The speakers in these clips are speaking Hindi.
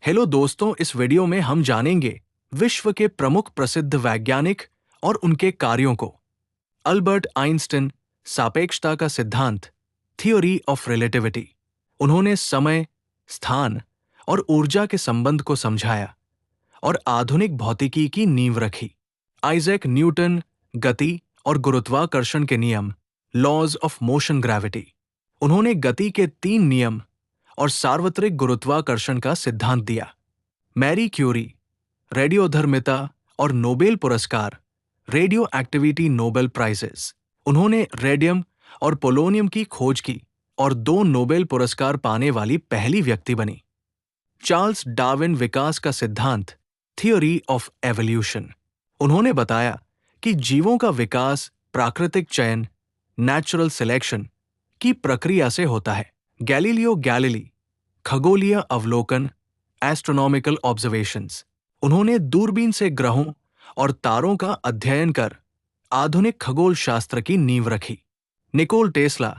हेलो दोस्तों, इस वीडियो में हम जानेंगे विश्व के प्रमुख प्रसिद्ध वैज्ञानिक और उनके कार्यों को। अल्बर्ट आइंस्टीन, सापेक्षता का सिद्धांत, थ्योरी ऑफ रिलेटिविटी। उन्होंने समय, स्थान और ऊर्जा के संबंध को समझाया और आधुनिक भौतिकी की नींव रखी। आइजैक न्यूटन, गति और गुरुत्वाकर्षण के नियम, लॉज ऑफ मोशन ग्रेविटी। उन्होंने गति के 3 नियम और सार्वत्रिक गुरुत्वाकर्षण का सिद्धांत दिया। मैरी क्यूरी, रेडियोधर्मिता और नोबेल पुरस्कार, रेडियो एक्टिविटी नोबेल प्राइजेस। उन्होंने रेडियम और पोलोनियम की खोज की और 2 नोबेल पुरस्कार पाने वाली पहली व्यक्ति बनी। चार्ल्स डार्विन, विकास का सिद्धांत, थ्योरी ऑफ एवोल्यूशन। उन्होंने बताया कि जीवों का विकास प्राकृतिक चयन, नेचुरल सिलेक्शन की प्रक्रिया से होता है। गैलीलियो गैलीली, खगोलीय अवलोकन, एस्ट्रोनॉमिकल ऑब्जर्वेशंस। उन्होंने दूरबीन से ग्रहों और तारों का अध्ययन कर आधुनिक खगोल शास्त्र की नींव रखी। निकोल टेस्ला,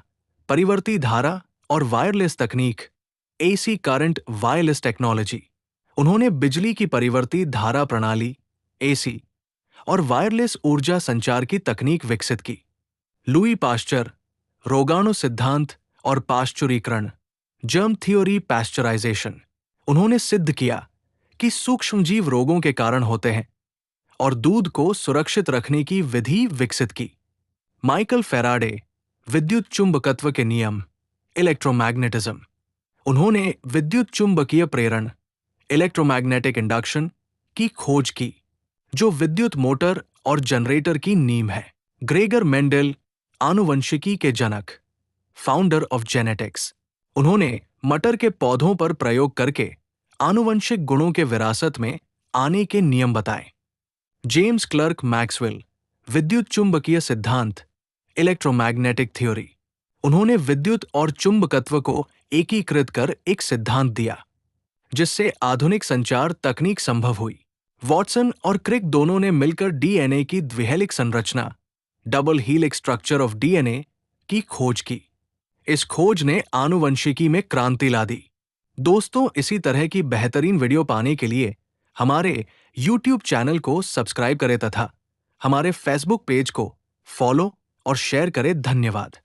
परिवर्ती धारा और वायरलेस तकनीक, एसी करंट वायरलेस टेक्नोलॉजी। उन्होंने बिजली की परिवर्ती धारा प्रणाली, एसी और वायरलेस ऊर्जा संचार की तकनीक विकसित की। लुई पाश्चर, रोगाणु सिद्धांत और पाश्चुरीकरण, जर्म थ्योरी पैस्चराइजेशन। उन्होंने सिद्ध किया कि सूक्ष्मजीव रोगों के कारण होते हैं और दूध को सुरक्षित रखने की विधि विकसित की। माइकल फेराडे, विद्युत चुंबकत्व के नियम, इलेक्ट्रोमैग्नेटिज्म। उन्होंने विद्युत चुंबकीय प्रेरण, इलेक्ट्रोमैग्नेटिक इंडक्शन की खोज की, जो विद्युत मोटर और जनरेटर की नींव है। ग्रेगर मेंडेल, आनुवंशिकी के जनक, फाउंडर ऑफ जेनेटिक्स। उन्होंने मटर के पौधों पर प्रयोग करके आनुवंशिक गुणों के विरासत में आने के नियम बताए। जेम्स क्लर्क मैक्सवेल, विद्युत चुंबकीय सिद्धांत, इलेक्ट्रोमैग्नेटिक थ्योरी। उन्होंने विद्युत और चुंबकत्व को एकीकृत कर एक सिद्धांत दिया, जिससे आधुनिक संचार तकनीक संभव हुई। वॉटसन और क्रिक दोनों ने मिलकर डीएनए की द्विहेलिक संरचना, double helix structure of DNA की खोज की। इस खोज ने आनुवंशिकी में क्रांति ला दी। दोस्तों, इसी तरह की बेहतरीन वीडियो पाने के लिए हमारे YouTube चैनल को सब्सक्राइब करें तथा हमारे Facebook पेज को फॉलो और शेयर करें। धन्यवाद।